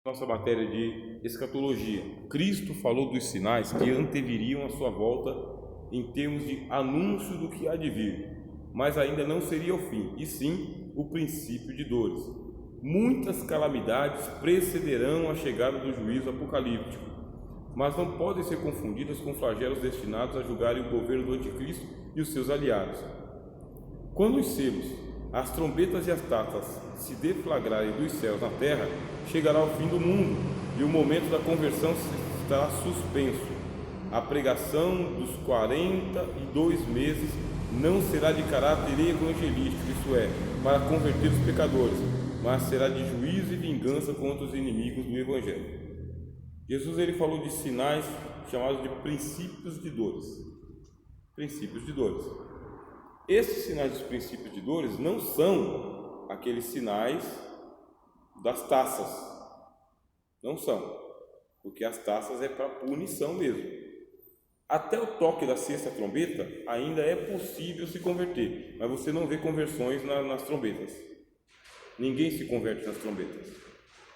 Nossa matéria de escatologia. Cristo falou dos sinais que anteviriam a sua volta em termos de anúncio do que há de vir, mas ainda não seria o fim, e sim o princípio de dores. Muitas calamidades precederão a chegada do juízo apocalíptico, mas não podem ser confundidas com flagelos destinados a julgarem o governo do anticristo e os seus aliados. Quando os selos, as trombetas e as taças se deflagrarem dos céus na terra, chegará o fim do mundo e o momento da conversão estará suspenso. A pregação dos 42 meses não será de caráter evangelístico, isso é, para converter os pecadores, mas será de juízo e vingança contra os inimigos do Evangelho. Jesus falou de sinais chamados de princípios de dores. Princípios de dores. Esses sinais dos princípios de dores não são aqueles sinais das taças. Não são. Porque as taças é para punição mesmo. Até o toque da sexta trombeta ainda é possível se converter, mas você não vê conversões nas trombetas. Ninguém se converte nas trombetas.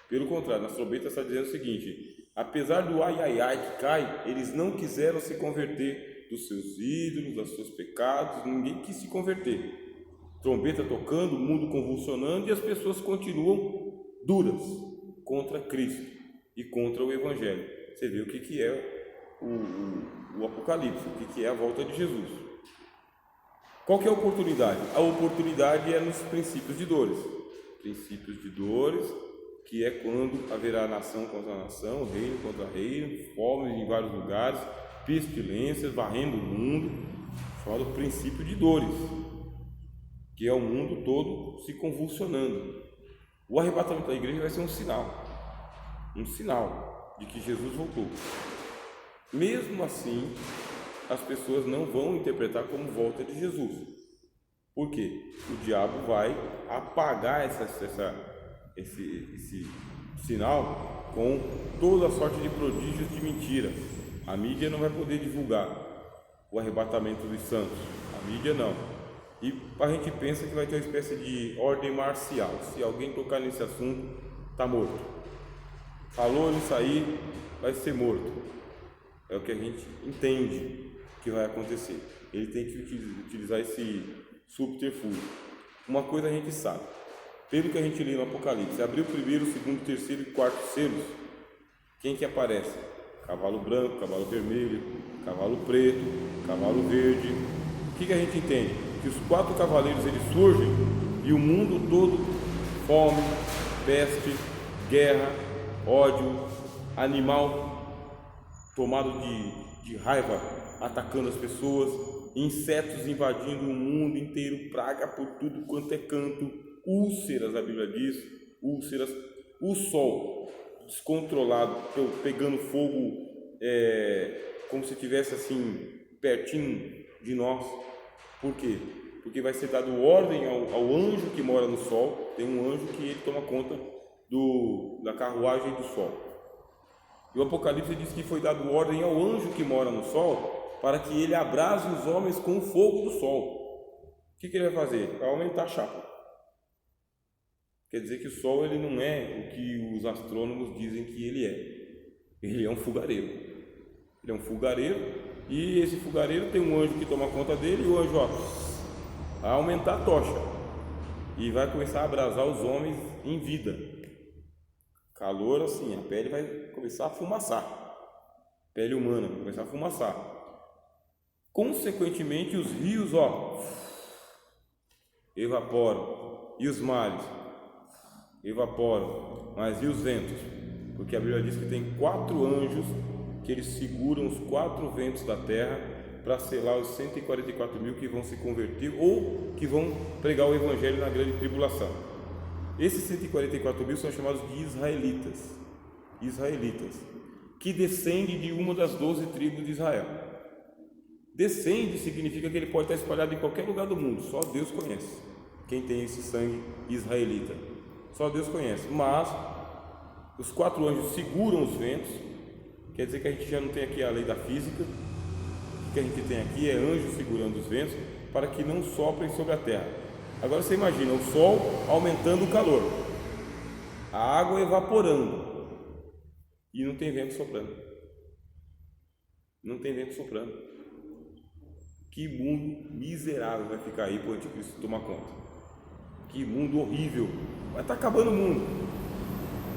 Pelo contrário, nas trombetas está dizendo o seguinte: apesar do ai ai ai que cai, eles não quiseram se converter dos seus ídolos, dos seus pecados, ninguém quis se converter. Trombeta tocando, o mundo convulsionando e as pessoas continuam duras contra Cristo e contra o Evangelho. Você vê o que é o Apocalipse, o que é a volta de Jesus. Qual que é a oportunidade? A oportunidade é nos princípios de dores. Princípios de dores, que é quando haverá nação contra nação, reino contra reino, fome em vários lugares, pestilências varrendo o mundo. Fala do princípio de dores, que é o mundo todo se convulsionando. O arrebatamento da igreja vai ser um sinal de que Jesus voltou. Mesmo assim, as pessoas não vão interpretar como volta de Jesus. Por quê? O diabo vai apagar esse sinal com toda a sorte de prodígios de mentira. A mídia não vai poder divulgar o arrebatamento dos santos. A mídia não. E a gente pensa que vai ter uma espécie de ordem marcial. Se alguém tocar nesse assunto, está morto. Falou nisso aí, vai ser morto. É o que a gente entende que vai acontecer. Ele tem que utilizar esse subterfúgio. Uma coisa a gente sabe. Pelo que a gente lê no Apocalipse, abriu o primeiro, o segundo, o terceiro e o quarto selos. Quem que aparece? Cavalo branco, cavalo vermelho, cavalo preto, cavalo verde. O que a gente entende? Que os 4 cavaleiros eles surgem e o mundo todo, fome, peste, guerra, ódio, animal tomado de raiva, atacando as pessoas, insetos invadindo o mundo inteiro, praga por tudo quanto é canto, úlceras, a Bíblia diz, úlceras, o sol descontrolado, pegando fogo, como se estivesse assim, pertinho de nós. Por quê? Porque vai ser dado ordem ao anjo que mora no sol. Tem um anjo que ele toma conta da carruagem do sol. E o Apocalipse diz que foi dado ordem ao anjo que mora no sol para que ele abrase os homens com o fogo do sol. O que ele vai fazer? Vai aumentar a chapa. Quer dizer que o sol ele não é o que os astrônomos dizem que ele é. Ele é um fogareiro. Ele é um fogareiro e esse fogareiro tem um anjo que toma conta dele e o anjo vai aumentar a tocha e vai começar a abrasar os homens em vida. Calor assim, a pele vai começar a fumaçar. Pele humana vai começar a fumaçar. Consequentemente, os rios evaporam e os mares evaporam, mas e os ventos? Porque a Bíblia diz que tem 4 anjos que eles seguram os 4 ventos da terra para selar os 144 mil que vão se converter ou que vão pregar o Evangelho na grande tribulação. Esses 144 mil são chamados de israelitas, que descendem de uma das 12 tribos de Israel. Descende significa que ele pode estar espalhado em qualquer lugar do mundo, só Deus conhece quem tem esse sangue israelita, só Deus conhece. Mas os 4 anjos seguram os ventos, quer dizer que a gente já não tem aqui a lei da física. O que a gente tem aqui é anjos segurando os ventos para que não soprem sobre a terra. Agora você imagina o sol aumentando o calor, a água evaporando, e não tem vento soprando. Não tem vento soprando. Que mundo miserável vai ficar aí para o anticristo tomar conta. Que mundo horrível. Mas está acabando o mundo.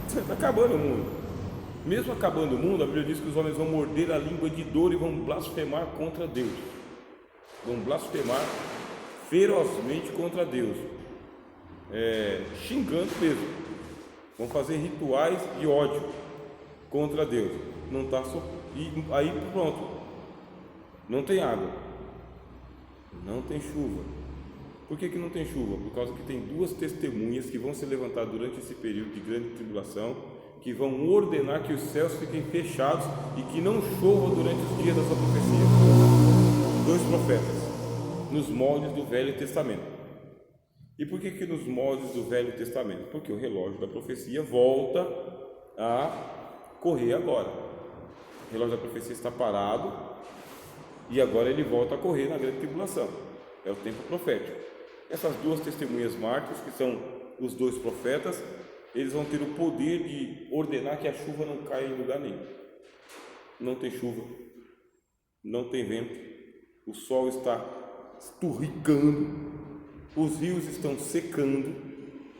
Está acabando o mundo. Mesmo acabando o mundo, a Bíblia diz que os homens vão morder a língua de dor e vão blasfemar contra Deus. Vão blasfemar ferozmente contra Deus, xingando mesmo. Vão fazer rituais de ódio contra Deus. Não tá e aí pronto. Não tem água, não tem chuva. Por que não tem chuva? Por causa que tem duas testemunhas que vão se levantar durante esse período de grande tribulação, que vão ordenar que os céus fiquem fechados e que não chova durante os dias da sua profecia. Dois profetas, nos moldes do Velho Testamento. E por que nos moldes do Velho Testamento? Porque o relógio da profecia volta a correr agora. O relógio da profecia está parado e agora ele volta a correr na grande tribulação. É o tempo profético. Essas duas testemunhas mártires, que são os dois profetas, eles vão ter o poder de ordenar que a chuva não caia em lugar nenhum. Não tem chuva, não tem vento, o sol está esturricando, os rios estão secando,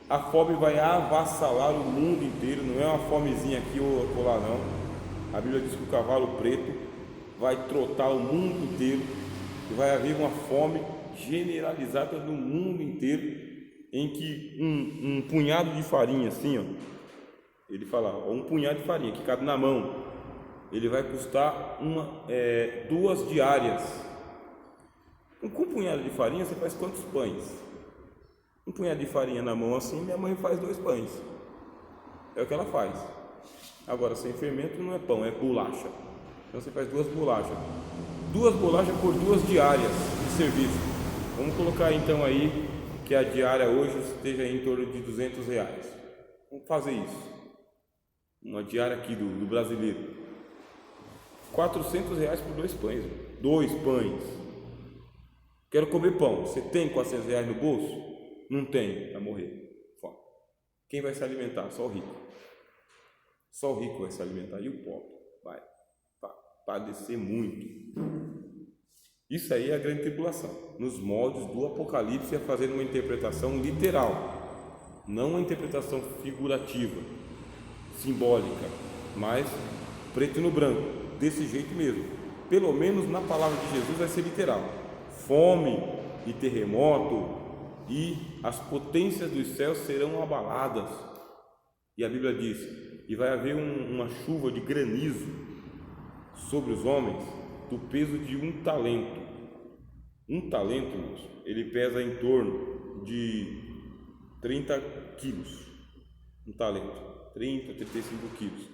a fome vai avassalar o mundo inteiro. Não é uma fomezinha aqui ou lá não. A Bíblia diz que o cavalo preto vai trotar o mundo inteiro e vai haver uma fome generalizada no mundo inteiro, em que um punhado de farinha assim, ó, ele fala, um punhado de farinha que cabe na mão, ele vai custar 2 diárias. Com um punhado de farinha você faz quantos pães? Um punhado de farinha na mão assim, minha mãe faz 2 pães. É o que ela faz. Agora, sem fermento não é pão, é bolacha. Então você faz 2 bolachas. 2 bolachas por 2 diárias de serviço. Vamos colocar então aí que a diária hoje esteja em torno de R$200. Vamos fazer isso. Uma diária aqui do brasileiro. R$400 por 2 pães. 2 pães. Quero comer pão. Você tem R$400 no bolso? Não tem, vai morrer. Fome. Quem vai se alimentar? Só o rico. Só o rico vai se alimentar. E o pobre vai padecer muito. Isso aí é a grande tribulação. Nos moldes do Apocalipse, é fazer uma interpretação literal, não uma interpretação figurativa, simbólica, mas preto no branco, desse jeito mesmo. Pelo menos na palavra de Jesus vai ser literal. Fome e terremoto, e as potências dos céus serão abaladas. E a Bíblia diz, e vai haver uma chuva de granizo sobre os homens do peso de 1 talento. 1 talento, ele pesa em torno de 30 quilos. 1 talento, 30, 35 quilos.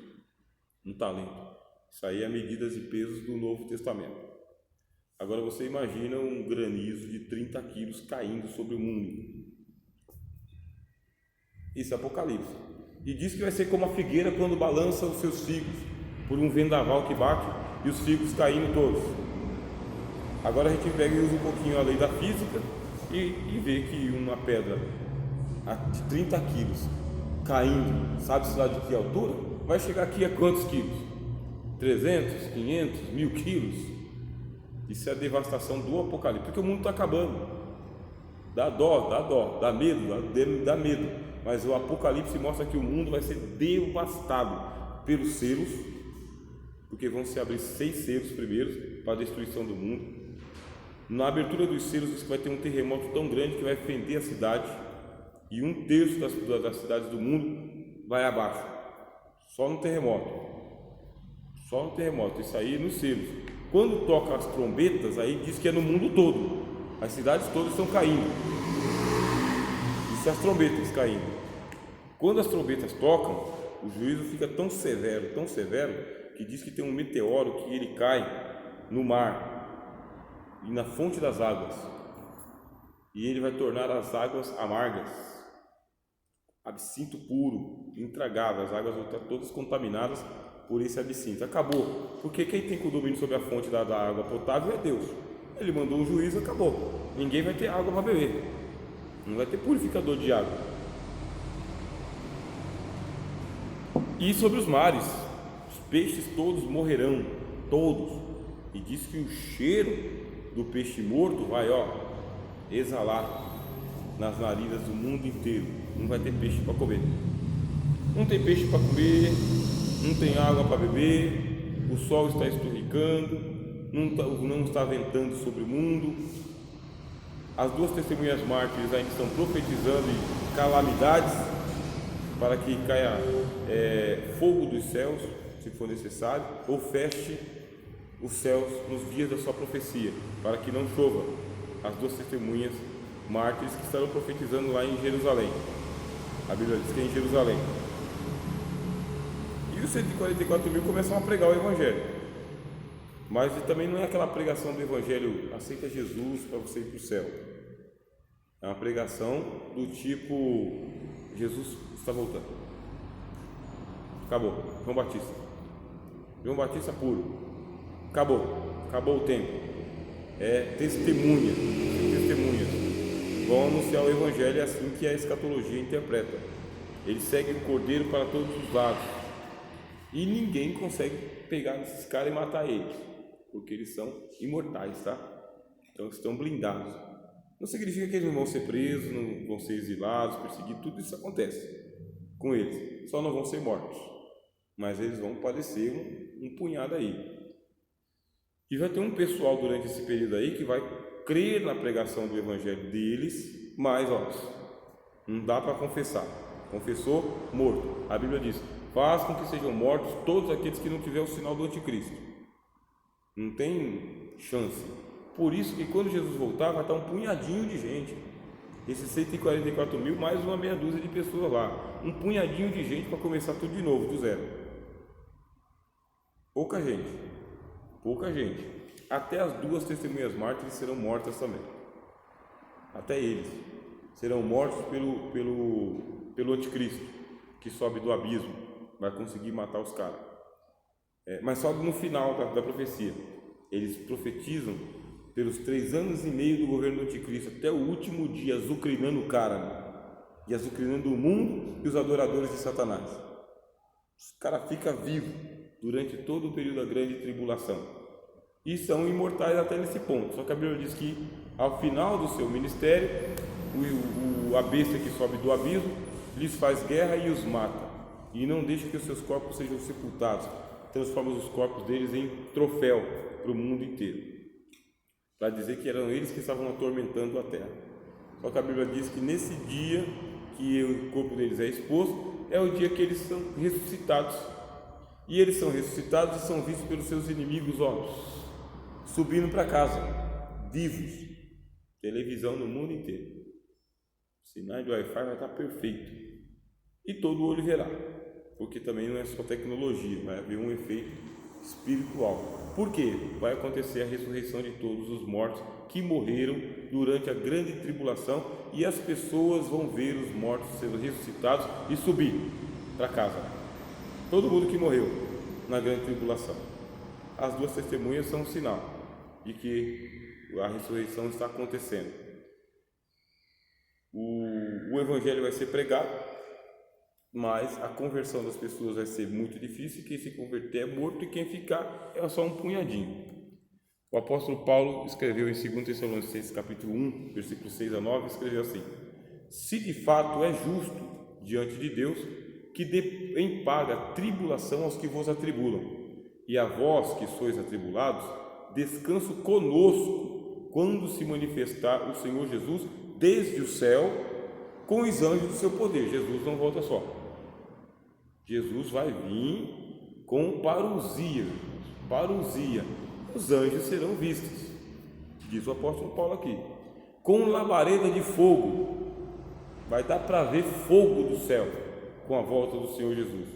1 talento. Isso aí é medidas e pesos do Novo Testamento. Agora você imagina um granizo de 30 quilos caindo sobre o mundo. Isso é Apocalipse. E diz que vai ser como a figueira quando balança os seus figos por um vendaval que bate e os figos caindo todos. Agora a gente pega e usa um pouquinho a lei da física e vê que uma pedra de 30 quilos caindo, sabe-se lá de que altura, vai chegar aqui a quantos quilos? 300, 500, 1000 quilos? Isso é a devastação do Apocalipse, porque o mundo está acabando. Dá dó, dá medo. Mas o Apocalipse mostra que o mundo vai ser devastado pelos selos, porque vão se abrir 6 selos primeiros para a destruição do mundo. Na abertura dos selos diz que vai ter um terremoto tão grande que vai fender a cidade, e 1/3 das cidades do mundo vai abaixo, só no terremoto, isso aí nos selos. Quando toca as trombetas, aí diz que é no mundo todo, as cidades todas estão caindo, isso é as trombetas caindo. Quando as trombetas tocam, o juízo fica tão severo, que diz que tem um meteoro que ele cai no mar e na fonte das águas, e ele vai tornar as águas amargas, absinto puro, intragável. As águas vão estar todas contaminadas por esse absinto. Acabou, porque quem tem condomínio sobre a fonte da água potável é Deus. Ele mandou um juízo, acabou. Ninguém vai ter água para beber, não vai ter purificador de água. E sobre os mares peixes todos morrerão, todos. E diz que o cheiro do peixe morto vai, exalar nas narinas do mundo inteiro. Não vai ter peixe para comer. Não tem peixe para comer, não tem água para beber, o sol está esturricando, não está ventando sobre o mundo. As duas testemunhas mártires ainda estão profetizando calamidades para que caia fogo dos céus, se for necessário, ou feche os céus nos dias da sua profecia, para que não chova. As duas testemunhas mártires que estarão profetizando lá em Jerusalém. A Bíblia diz que é em Jerusalém. E os 144 mil começam a pregar o Evangelho. Mas também não é aquela pregação do Evangelho, aceita Jesus para você ir para o céu. É uma pregação do tipo, Jesus está voltando. Acabou. João Batista puro. Acabou o tempo. Testemunhas vão anunciar o Evangelho, é assim que a escatologia interpreta. Ele segue o cordeiro para todos os lados e ninguém consegue pegar esses caras e matar eles, porque eles são imortais, tá? Então estão blindados. Não significa que eles não vão ser presos, não vão ser exilados, perseguidos, tudo isso acontece com eles, só não vão ser mortos, mas eles vão padecer um punhado aí. E vai ter um pessoal durante esse período aí que vai crer na pregação do Evangelho deles, mas não dá para confessar. Confessou, morto. A Bíblia diz: faz com que sejam mortos todos aqueles que não tiver o sinal do anticristo. Não tem chance. Por isso que quando Jesus voltar, vai estar um punhadinho de gente. Esses 144 mil, mais uma meia dúzia de pessoas lá. Um punhadinho de gente para começar tudo de novo, do zero. Pouca gente. Até as duas testemunhas mártires serão mortas também. Até eles serão mortos pelo anticristo, que sobe do abismo, vai conseguir matar os caras. Mas sobe no final da profecia. Eles profetizam pelos 3 anos e meio do governo do anticristo, até o último dia, azucrinando o cara, e azucrinando o mundo e os adoradores de Satanás. Os caras ficam vivos durante todo o período da grande tribulação e são imortais até nesse ponto. Só que a Bíblia diz que ao final do seu ministério, a besta que sobe do abismo lhes faz guerra e os mata, e não deixa que os seus corpos sejam sepultados, transforma os corpos deles em troféu para o mundo inteiro, para dizer que eram eles que estavam atormentando a terra. Só que a Bíblia diz que nesse dia que o corpo deles é exposto, é o dia que eles são ressuscitados. E eles são ressuscitados e são vistos pelos seus inimigos, subindo para casa, vivos. Televisão no mundo inteiro. Sinais de Wi-Fi vai estar perfeito. E todo olho verá. Porque também não é só tecnologia, vai haver um efeito espiritual. Por quê? Vai acontecer a ressurreição de todos os mortos que morreram durante a grande tribulação, e as pessoas vão ver os mortos sendo ressuscitados e subir para casa. Todo mundo que morreu na grande tribulação. As duas testemunhas são um sinal de que a ressurreição está acontecendo. O Evangelho vai ser pregado, mas a conversão das pessoas vai ser muito difícil. Quem se converter é morto, e quem ficar é só um punhadinho. O apóstolo Paulo escreveu em 2 Tessalonicenses capítulo 1, versículos 6 a 9, escreveu assim: se de fato é justo diante de Deus que dê em paga tribulação aos que vos atribulam, e a vós que sois atribulados, descanso conosco quando se manifestar o Senhor Jesus desde o céu com os anjos do seu poder. Jesus não volta só. Jesus vai vir com parousia. Os anjos serão vistos, diz o apóstolo Paulo aqui, com labareda de fogo. Vai dar para ver fogo do céu com a volta do Senhor Jesus,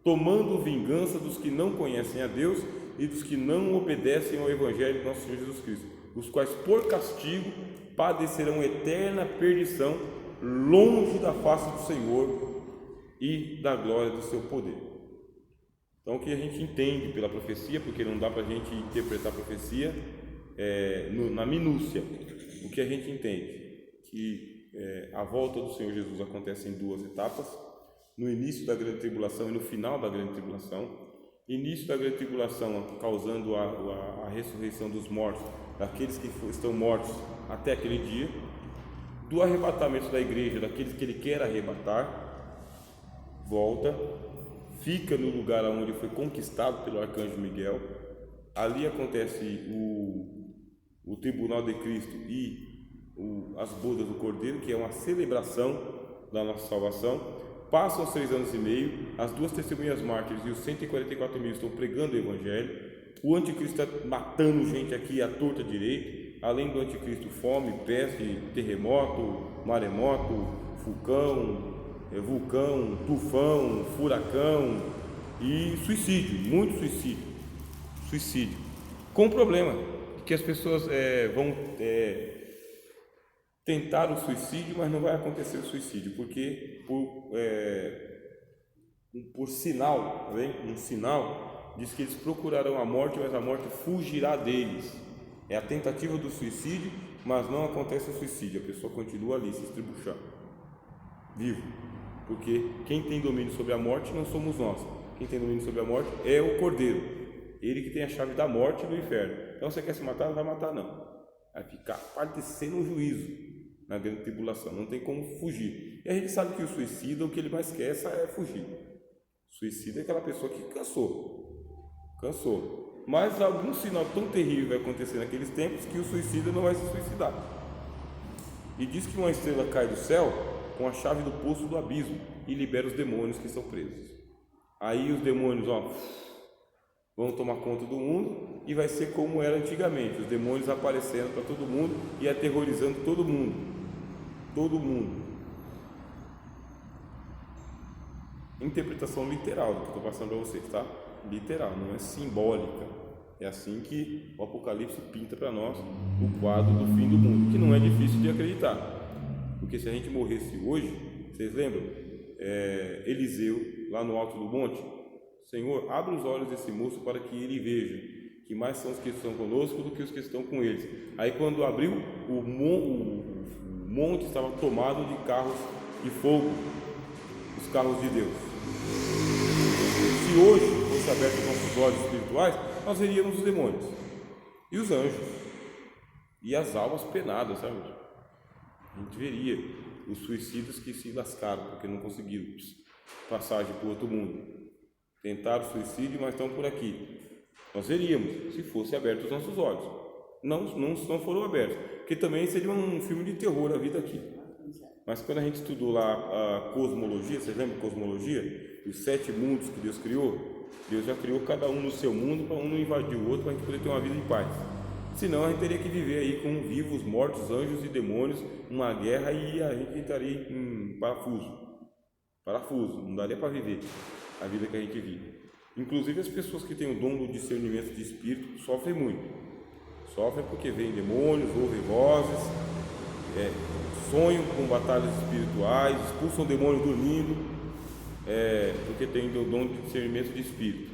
tomando vingança dos que não conhecem a Deus e dos que não obedecem ao Evangelho do nosso Senhor Jesus Cristo, os quais por castigo padecerão eterna perdição, longe da face do Senhor e da glória do seu poder. Então, o que a gente entende pela profecia, porque não dá para a gente interpretar a profecia na minúcia, o que a gente entende? Que a volta do Senhor Jesus acontece em 2 etapas, no início da grande tribulação e no final da grande tribulação. início da grande tribulação, causando a ressurreição dos mortos, daqueles que estão mortos até aquele dia, do arrebatamento da igreja, daqueles que ele quer arrebatar, volta, fica no lugar onde foi conquistado pelo arcanjo Miguel. Ali acontece o tribunal de Cristo e as bodas do Cordeiro, que é uma celebração da nossa salvação. Passam os 3 anos e meio, as 2 testemunhas mártires e os 144 mil estão pregando o Evangelho. O anticristo está matando gente aqui à torta direito. Além do anticristo, fome, peste, terremoto, maremoto, vulcão, tufão, furacão e suicídio, muito suicídio. Com o problema que as pessoas vão tentar o suicídio, mas não vai acontecer o suicídio, porque por sinal, tá vendo? Um sinal diz que eles procurarão a morte, mas a morte fugirá deles. É a tentativa do suicídio, mas não acontece o suicídio, a pessoa continua ali se estribuchando, vivo, porque quem tem domínio sobre a morte não somos nós, quem tem domínio sobre a morte é o Cordeiro, ele que tem a chave da morte e do inferno. Então você quer se matar? Não vai matar não, vai ficar padecendo um juízo na grande tribulação, não tem como fugir. E a gente sabe que o suicida, o que ele mais quer é fugir. O suicida é aquela pessoa que cansou, mas algum sinal tão terrível vai acontecer naqueles tempos que o suicida não vai se suicidar. E diz que uma estrela cai do céu com a chave do poço do abismo e libera os demônios que estão presos. Aí os demônios vão tomar conta do mundo e vai ser como era antigamente, os demônios aparecendo para todo mundo e aterrorizando todo mundo. Interpretação literal do que estou passando para vocês, tá? Literal, não é simbólica. É assim que o Apocalipse pinta para nós o quadro do fim do mundo, que não é difícil de acreditar, porque se a gente morresse hoje, vocês lembram? Eliseu, lá no alto do monte, Senhor, abre os olhos desse moço para que ele veja que mais são os que estão conosco do que os que estão com eles. Aí quando abriu, o monte estava tomado de carros de fogo, os carros de Deus. Se hoje fosse aberto os nossos olhos espirituais, nós veríamos os demônios e os anjos e as almas penadas, sabe? A gente veria os suicidas que se lascaram porque não conseguiram passagem para o outro mundo, tentaram suicídio, mas estão por aqui. Nós veríamos se fosse aberto os nossos olhos. Não foram abertos, porque também seria um filme de terror a vida aqui. Mas quando a gente estudou lá a cosmologia, vocês lembram de cosmologia? Os 7 mundos que Deus criou, Deus já criou cada um no seu mundo para um não invadir o outro, para a gente poder ter uma vida em paz. Senão a gente teria que viver aí com vivos, mortos, anjos e demônios, uma guerra, e a gente entraria em parafuso, não daria para viver a vida que a gente vive. Inclusive as pessoas que têm o dom do discernimento de espírito sofrem muito. Sofrem porque veem demônios, ouvem vozes, sonham com batalhas espirituais, expulsam demônios dormindo, porque tem o dom de discernimento de espírito.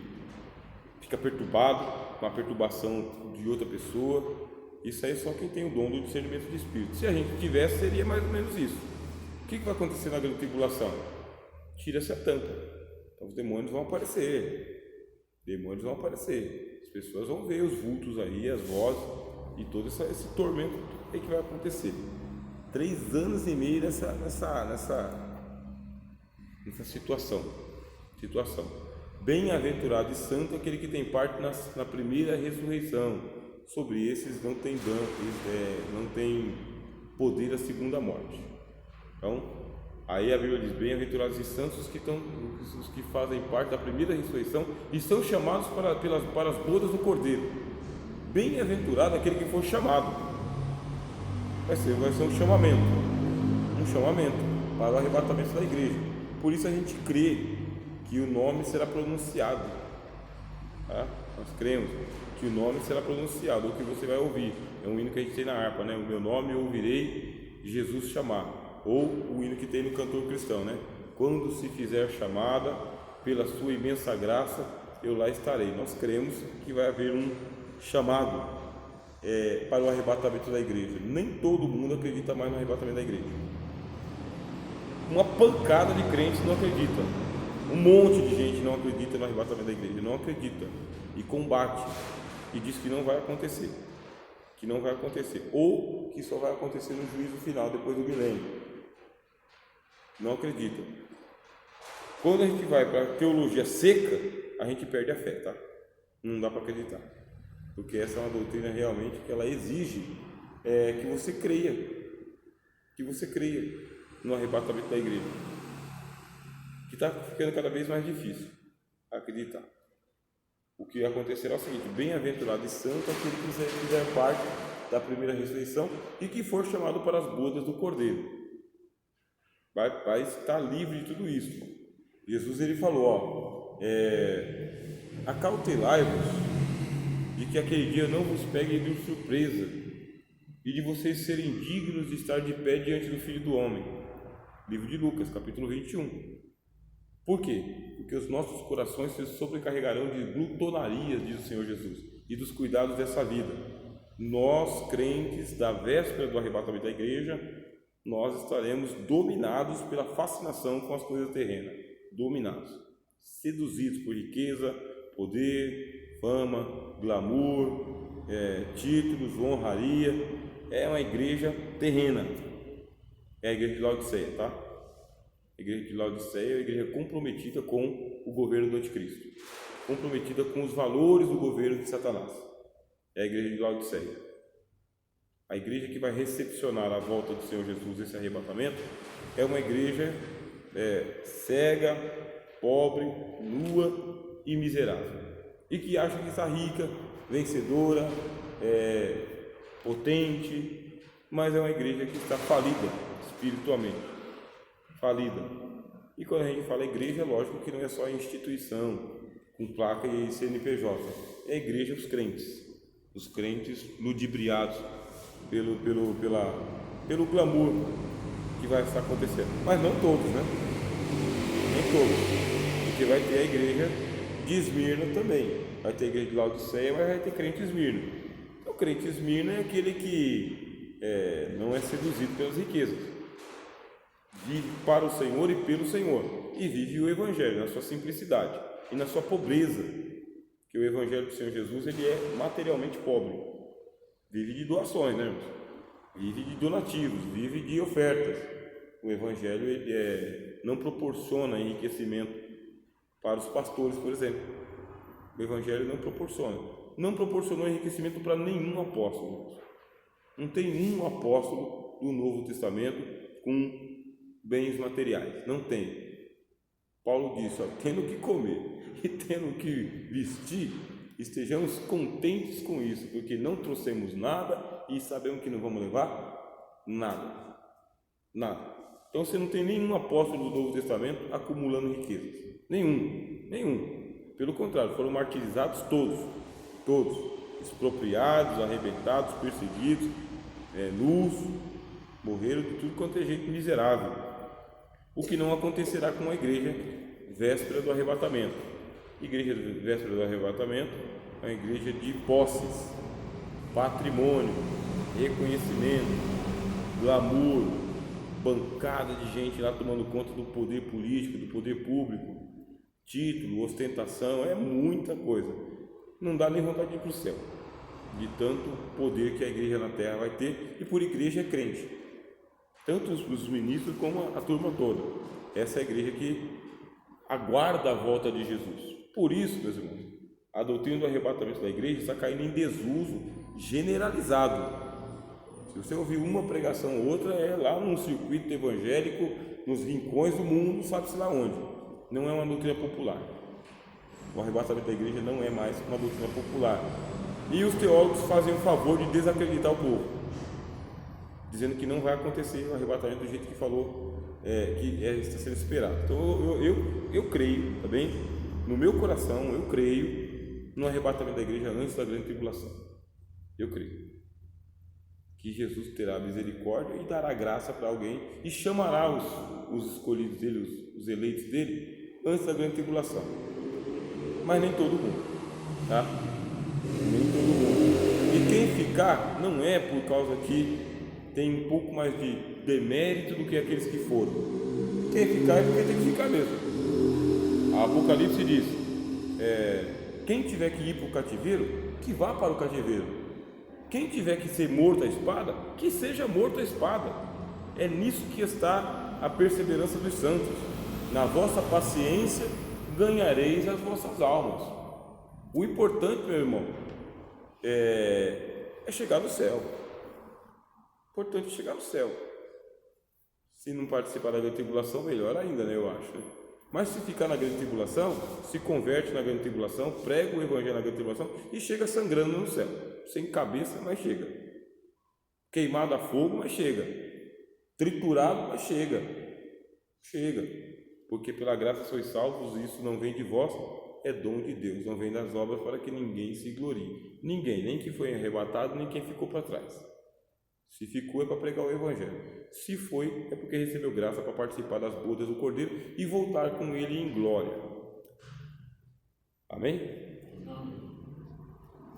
Fica perturbado com a perturbação de outra pessoa. Isso aí é só quem tem o dom do discernimento de espírito. Se a gente tivesse, seria mais ou menos isso. O que vai acontecer na grande tribulação? Tira-se a tampa. Então os demônios vão aparecer. As pessoas vão ver os vultos aí, as vozes e todo esse tormento aí que vai acontecer. 3 anos e meio nessa situação. Bem-aventurado e santo aquele que tem parte na primeira ressurreição. Sobre esses não tem não tem poder a segunda morte. Então, aí a Bíblia diz: bem-aventurados e santos os que fazem parte da primeira ressurreição e são chamados para as bodas do Cordeiro. Bem-aventurado aquele que for chamado. Vai ser um chamamento para o arrebatamento da igreja. Por isso a gente crê que o nome será pronunciado, tá? Nós cremos que o nome será pronunciado, ou que você vai ouvir. É um hino que a gente tem na harpa, né? O meu nome eu ouvirei Jesus chamar. Ou o hino que tem no cantor cristão, né? Quando se fizer chamada pela sua imensa graça, eu lá estarei. Nós cremos que vai haver um chamado para o arrebatamento da igreja. Nem todo mundo acredita mais no arrebatamento da igreja. Uma pancada de crentes não acredita. Um monte de gente não acredita no arrebatamento da igreja, não acredita e combate e diz que não vai acontecer, ou que só vai acontecer no juízo final, depois do milênio. Não acredita. Quando a gente vai para a teologia seca, a gente perde a fé, tá? Não dá para acreditar, porque essa é uma doutrina realmente que ela exige que você creia no arrebatamento da igreja, que está ficando cada vez mais difícil acreditar. O que acontecerá é o seguinte: bem-aventurado e santo aquele que fizer parte da primeira ressurreição e que for chamado para as bodas do Cordeiro. Vai estar livre de tudo isso. Jesus ele falou: acautelai-vos de que aquele dia não vos pegue de surpresa e de vocês serem dignos de estar de pé diante do Filho do Homem. Livro de Lucas, capítulo 21. Por quê? Porque os nossos corações se sobrecarregarão de glutonarias, diz o Senhor Jesus, e dos cuidados dessa vida. Nós, crentes da véspera do arrebatamento da igreja, nós estaremos dominados pela fascinação com as coisas terrenas, dominados, seduzidos por riqueza, poder, fama, glamour, títulos, honraria. É uma igreja terrena, é a igreja de Laodiceia, tá? A igreja de Laodiceia é uma igreja comprometida com o governo do anticristo, comprometida com os valores do governo de Satanás. É a igreja de Laodiceia. A igreja que vai recepcionar a volta do Senhor Jesus, esse arrebatamento, é uma igreja cega, pobre, nua e miserável, e que acha que está rica, vencedora, potente, mas é uma igreja que está falida espiritualmente. Falida. E quando a gente fala igreja, é lógico que não é só a instituição com placa e CNPJ, é a igreja dos crentes, os crentes ludibriados pelo glamour que vai estar acontecendo, mas não todos, né? Nem todos, porque vai ter a igreja de Esmirna também, vai ter a igreja de Laodiceia, mas vai ter crente de Esmirna. Então, o crente de Esmirna é aquele que não é seduzido pelas riquezas, vive para o Senhor e pelo Senhor, e vive o Evangelho na sua simplicidade e na sua pobreza, que o Evangelho do Senhor Jesus ele é materialmente pobre, vive de doações, né, irmãos? Vive de donativos, vive de ofertas. O Evangelho ele não proporciona enriquecimento para os pastores, por exemplo. O Evangelho não proporcionou enriquecimento para nenhum apóstolo, irmãos. Não tem nenhum apóstolo do Novo Testamento com bens materiais, não tem. Paulo disse: tendo que comer e tendo que vestir, estejamos contentes com isso, porque não trouxemos nada e sabemos que não vamos levar nada. Então você não tem nenhum apóstolo do Novo Testamento acumulando riquezas, nenhum. Pelo contrário, foram martirizados todos, expropriados, arrebentados, perseguidos, nus, morreram de tudo quanto é jeito miserável. O que não acontecerá com a igreja véspera do arrebatamento. Igreja véspera do arrebatamento é uma igreja de posses, patrimônio, reconhecimento, glamour, bancada de gente lá tomando conta do poder político, do poder público, título, ostentação, é muita coisa. Não dá nem vontade de ir para o céu, de tanto poder que a igreja na terra vai ter, e por igreja é crente. Tanto os ministros como a turma toda. Essa é a igreja que aguarda a volta de Jesus. Por isso, meus irmãos, a doutrina do arrebatamento da igreja está caindo em desuso generalizado. Se você ouvir uma pregação ou outra, é lá num circuito evangélico, nos rincões do mundo, sabe-se lá onde. Não é uma doutrina popular. O arrebatamento da igreja não é mais uma doutrina popular. E os teólogos fazem o favor de desacreditar o povo, dizendo que não vai acontecer o arrebatamento do jeito que falou, que está sendo esperado. Então eu creio, tá bem? No meu coração, eu creio no arrebatamento da igreja antes da grande tribulação. Eu creio que Jesus terá misericórdia e dará graça para alguém e chamará os escolhidos dele, os eleitos dele, antes da grande tribulação. Mas nem todo mundo, tá? Nem todo mundo. E quem ficar não é por causa que tem um pouco mais de demérito do que aqueles que foram. Quem ficar é porque tem que ficar mesmo. A Apocalipse diz: quem tiver que ir para o cativeiro, que vá para o cativeiro. Quem tiver que ser morto à espada, que seja morto à espada. É nisso que está a perseverança dos santos. Na vossa paciência ganhareis as vossas almas. O importante, meu irmão, é chegar no céu. Importante é chegar no céu. Se não participar da grande tribulação, melhor ainda, né, eu acho. Mas se ficar na grande tribulação, se converte na grande tribulação, prega o evangelho na grande tribulação e chega sangrando no céu. Sem cabeça, mas chega. Queimado a fogo, mas chega. Triturado, mas chega. Chega. Porque pela graça sois salvos, e isso não vem de vós, é dom de Deus, não vem das obras para que ninguém se glorie. Ninguém, nem quem foi arrebatado, nem quem ficou para trás. Se ficou é para pregar o evangelho. Se foi, é porque recebeu graça para participar das bodas do Cordeiro e voltar com ele em glória. Amém?